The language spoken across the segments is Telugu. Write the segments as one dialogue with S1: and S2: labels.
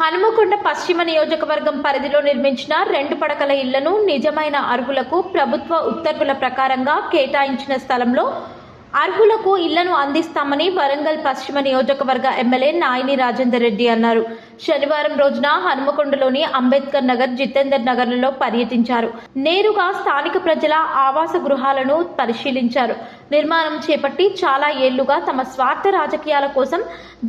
S1: హనుమకొండ పశ్చిమ నియోజకవర్గం పరిధిలో నిర్మించిన 2 పడకల ఇళ్లను నిజమైన అర్హులకు ప్రభుత్వ ఉత్తర్వుల ప్రకారంగా కేటాయించిన స్థలంలో అర్హులకు ఇళ్లను అందిస్తామని వరంగల్ పశ్చిమ నియోజకవర్గ ఎమ్మెల్యే నాయిని రాజేందర్ రెడ్డి అన్నారు. శనివారం రోజున హనుమకొండలోని అంబేద్కర్ నగర్, జితేందర్ నగర్లలో పర్యటించారు. నేరుగా స్థానిక ప్రజల ఆవాస గృహాలను పరిశీలించారు. నిర్మాణం చేపట్టి చాలా ఏళ్లుగా తమ స్వార్థ రాజకీయాల కోసం,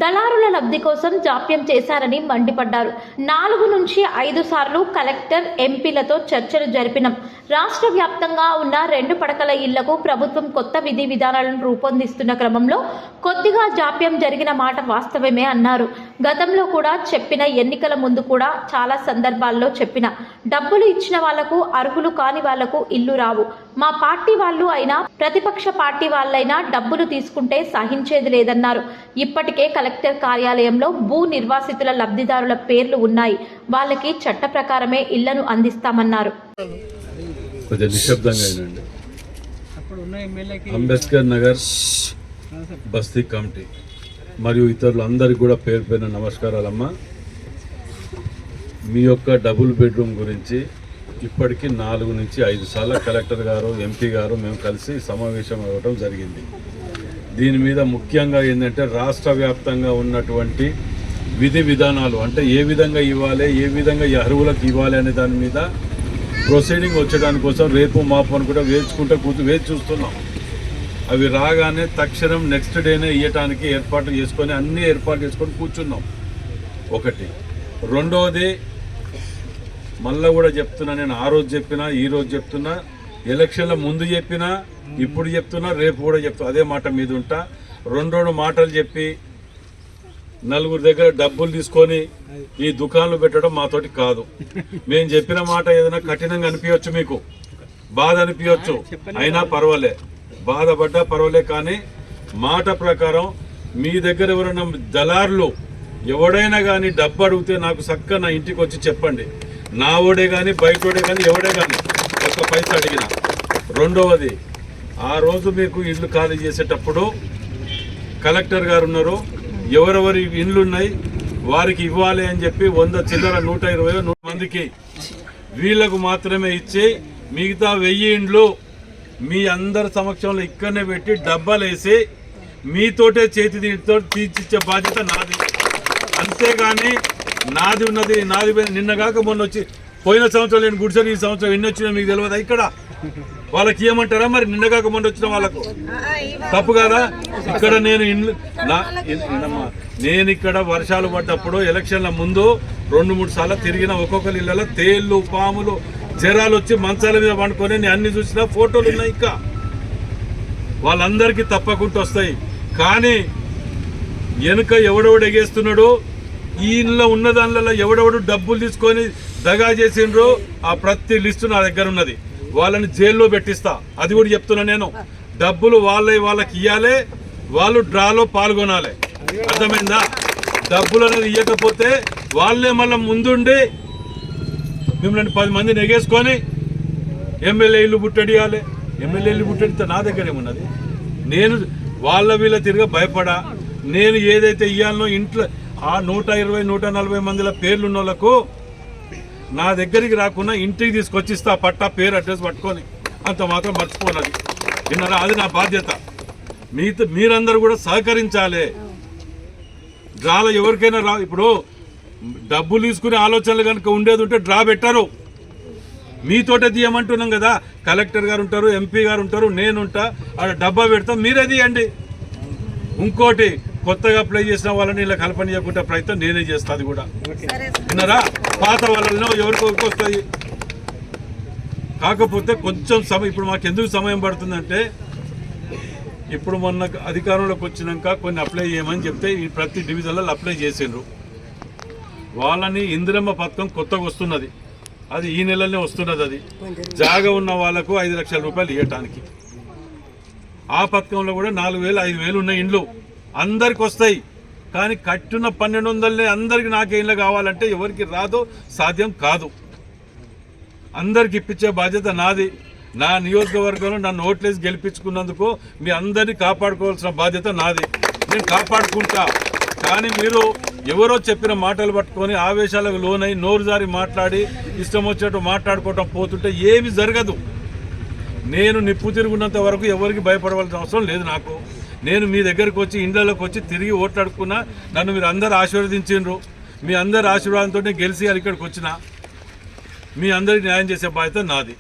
S1: దళారుల లబ్ధి కోసం జాప్యం చేశారని మండిపడ్డారు. 4 నుంచి 5 సార్లు కలెక్టర్, ఎంపీలతో చర్చలు జరిపినాం. రాష్ట్ర వ్యాప్తంగా ఉన్న 2 పడకల ఇళ్లకు ప్రభుత్వం కొత్త విధి విధానాలను రూపొందిస్తున్న క్రమంలో కొద్దిగా జాప్యం జరిగిన మాట వాస్తవమే అన్నారు. గతంలో కూడా చెప్పిన, ఎన్నికల ముందు కూడా చాలా సందర్భాల్లో చెప్పిన, డబ్బులు ఇచ్చిన వాళ్లకు, అర్హులు కాని వాళ్లకు ఇల్లు రావు. మా పార్టీ వాళ్ళు అయినా, ప్రతిపక్ష పార్టీ వాళ్ళైనా డబ్బులు తీసుకుంటే సహించేది లేదన్నారు. ఇప్పటికే కలెక్టర్ కార్యాలయంలో భూ నిర్వాసితుల లబ్ధిదారుల పేర్లు ఉన్నాయి. వాళ్ళకి చట్ట ప్రకారమే ఇళ్లను అందిస్తామన్నారు.
S2: కొంచెం నిశ్శబ్దంగా అంబేద్కర్ నగర్ బస్తీ కమిటీ మరియు ఇతరులు అందరికీ కూడా పేరు పేరున నమస్కారాలమ్మా. మీ యొక్క డబుల్ బెడ్రూమ్ గురించి ఇప్పటికీ 4 నుంచి 5 సార్లు కలెక్టర్ గారు, ఎంపీ గారు మేము కలిసి సమావేశం అవ్వడం జరిగింది. దీని మీద ముఖ్యంగా ఏంటంటే రాష్ట్ర వ్యాప్తంగా ఉన్నటువంటి విధి విధానాలు, అంటే ఏ విధంగా ఇవ్వాలి, ఏ విధంగా అర్హులకు ఇవ్వాలి అనే దాని మీద ప్రొసీడింగ్ వచ్చేదాని కోసం రేపు మాపు అని కూడా వేచి చూస్తున్నాం. అవి రాగానే తక్షణం నెక్స్ట్ డేనే ఇవ్వటానికి ఏర్పాటు చేసుకొని కూర్చున్నాం. ఒకటి. రెండవది, మళ్ళీ కూడా చెప్తున్నా, నేను ఆ రోజు చెప్పినా, ఈ రోజు చెప్తున్నా, ఎలక్షన్ల ముందు చెప్పినా, ఇప్పుడు చెప్తున్నా, రేపు కూడా చెప్తున్నా, అదే మాట మీద ఉంటా. 2 మాటలు చెప్పి 4 దగ్గర డబ్బులు తీసుకొని ఈ దుకాణాలు పెట్టడం మాతోటి కాదు. మేము చెప్పిన మాట ఏదైనా కఠినంగా అనిపించవచ్చు, మీకు బాధ అనిపించవచ్చు, అయినా పర్వాలే, బాధపడ్డా పర్వాలే. కానీ మాట ప్రకారం మీ దగ్గర ఎవరైనా దళారులు ఎవడైనా కానీ డబ్బు అడిగితే నాకు చక్కగా నా ఇంటికి వచ్చి చెప్పండి. నా ఓడే కానీ, బయటోడే కానీ, ఎవడే కానీ ఒక్క పైసా అడిగిన. రెండవది, ఆ రోజు మీకు ఇల్లు ఖాళీ చేసేటప్పుడు కలెక్టర్ గారు ఉన్నారు, ఎవరెవరి ఇండ్లు ఉన్నాయి వారికి ఇవ్వాలి అని చెప్పి 100 చిల్లర 120 మందికి వీళ్లకు మాత్రమే ఇచ్చి మిగతా 1000 ఇండ్లు మీ అందరి సమక్షంలో ఇక్కడనే పెట్టి డబ్బాలేసి మీతోటే చేతి దీంతో తీర్చిచ్చే బాధ్యత నాది. అంతేగాని నాది ఉన్నది నిన్నగాక మొన్న వచ్చి పోయిన సంవత్సరం నేను గుడిసెలు, ఈ సంవత్సరం ఎన్ని వచ్చినా మీకు తెలియదా? ఇక్కడ వాళ్ళకి ఏమంటారా మరి? నిన్నగాక మొన్న వచ్చిన వాళ్ళకు తప్పు కదా? ఇక్కడ నేను ఇక్కడ వర్షాలు పడ్డప్పుడు ఎలక్షన్ల ముందు 2-3 సార్లు తిరిగిన. ఒక్కొక్కరి ఇళ్లలో తేళ్లు, పాములు, జ్వరాలు వచ్చి మంచాల మీద పండుకొని నేను అన్ని చూసిన ఫోటోలు ఉన్నాయి. ఇంకా వాళ్ళందరికీ తప్పకుండా వస్తాయి. కానీ వెనుక ఎవడెవడు ఎగేస్తున్నాడు, ఈ ఇంట్లో ఉన్న దానిలో ఎవడెవడు డబ్బులు తీసుకొని దగా చేసిండ్రో ఆ ప్రతి లిస్టు నా దగ్గర ఉన్నది. వాళ్ళని జైల్లో పెట్టిస్తా. అది కూడా చెప్తున్నా నేను. డబ్బులు వాళ్ళకి ఇవ్వాలి, వాళ్ళు డ్రాలో పాల్గొనాలి. అర్థమైందా? డబ్బులు అనేది ఇవ్వకపోతే వాళ్ళే మళ్ళీ ముందుండి మిమ్మల్ని 10 మందిని ఎగేసుకొని ఎమ్మెల్యే ఇల్లు బుట్టడియాలి. ఎమ్మెల్యే ఇల్లు బుట్టడితే నా దగ్గర ఏమున్నది? నేను వీళ్ళ తిరిగి భయపడా. నేను ఏదైతే ఇవ్వాలనో ఇంట్లో ఆ 120-140 మందిల పేర్లు ఉన్న వాళ్ళకు నా దగ్గరికి రాకుండా ఇంటికి తీసుకొచ్చిస్తా, పట్టా, పేరు, అడ్రస్ పట్టుకొని. అంత మాత్రం మర్చిపోనది. విన్నారా? అది నా బాధ్యత. మీరందరూ కూడా సహకరించాలి. డ్రాలో ఎవరికైనా ఇప్పుడు డబ్బులు తీసుకునే ఆలోచనలు కనుక ఉండేది ఉంటే డ్రా పెట్టరు. మీతోటే తీయమంటున్నాం కదా. కలెక్టర్ గారు ఉంటారు, ఎంపీ గారు ఉంటారు, నేనుంటా, అక్కడ డబ్బా పెడతా, మీరే తీయండి. ఇంకోటి, కొత్తగా అప్లై చేసిన వాళ్ళని ఇలా కల్పన చేయకుండా ప్రయత్నం నేనే చేస్తా. అది కూడా విన్నారా? పాత వాళ్ళలో ఎవరికి వస్తాయి. కాకపోతే కొంచెం సమయం, ఇప్పుడు మాకు ఎందుకు సమయం పడుతుందంటే, ఇప్పుడు మొన్న అధికారంలోకి వచ్చినాక కొన్ని అప్లై చేయమని చెప్తే ఈ ప్రతి డివిజన్లలో అప్లై చేసిండ్రు. వాళ్ళని ఇందిరమ్మ పథకం కొత్తగా వస్తున్నది, అది ఈ నెలలోనే వస్తున్నది. అది జాగా ఉన్న వాళ్ళకు 5 లక్షల రూపాయలు ఇవ్వటానికి. ఆ పథకంలో కూడా 4,000-5,000 ఉన్న ఇండ్లు అందరికి వస్తాయి. కానీ కట్టిన 1,200 అందరికి నాకే ఇండ్లు కావాలంటే ఎవరికి రాదో, సాధ్యం కాదు. అందరికి ఇప్పించే బాధ్యత నాది. నా నియోజకవర్గంలో నన్ను ఓట్లేసి గెలిపించుకున్నందుకు మీ అందరినీ కాపాడుకోవాల్సిన బాధ్యత నాది. నేను కాపాడుకుంటా. కానీ మీరు ఎవరో చెప్పిన మాటలు పట్టుకొని ఆవేశాలకు లోనై నోరు జారి మాట్లాడి ఇష్టం వచ్చినట్టు మాట్లాడుకోవటం పోతుంటే ఏమి జరగదు. నేను నిప్పు తిరుగున్నంత వరకు ఎవరికి భయపడవలసిన అవసరం లేదు. నేను మీ దగ్గరికి వచ్చి ఇండ్లలోకి వచ్చి తిరిగి ఓట్లాడుకున్నా, నన్ను మీరు అందరు ఆశీర్వదించిండ్రు. మీ అందరి ఆశీర్వాదంతో గెలిచి ఇక్కడికి వచ్చిన మీ అందరికి న్యాయం చేసే బాధ్యత నాది.